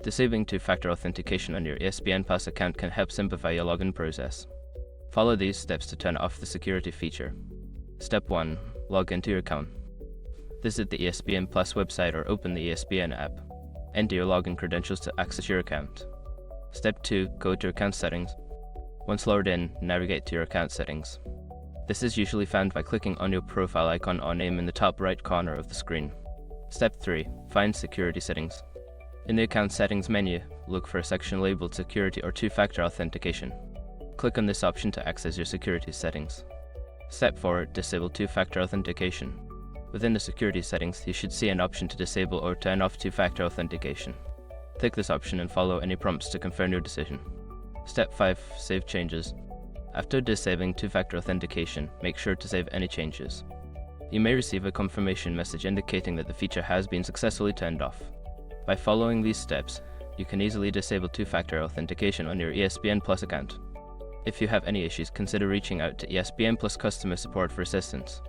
Disabling two-factor authentication on your ESPN Plus account can help simplify your login process. Follow these steps to turn off the security feature. Step 1. Log into your account. Visit the ESPN Plus website or open the ESPN app. Enter your login credentials to access your account. Step 2. Go to account settings. Once logged in, navigate to your account settings. This is usually found by clicking on your profile icon or name in the top right corner of the screen. Step 3. Find security settings. In the account settings menu, look for a section labeled security or two-factor authentication. Click on this option to access your security settings. Step 4. Disable two-factor authentication. Within the security settings, you should see an option to disable or turn off two-factor authentication. Click this option and follow any prompts to confirm your decision. Step 5. Save changes. After disabling two-factor authentication, make sure to save any changes. You may receive a confirmation message indicating that the feature has been successfully turned off. By following these steps, you can easily disable two-factor authentication on your ESPN Plus account. If you have any issues, consider reaching out to ESPN Plus customer support for assistance.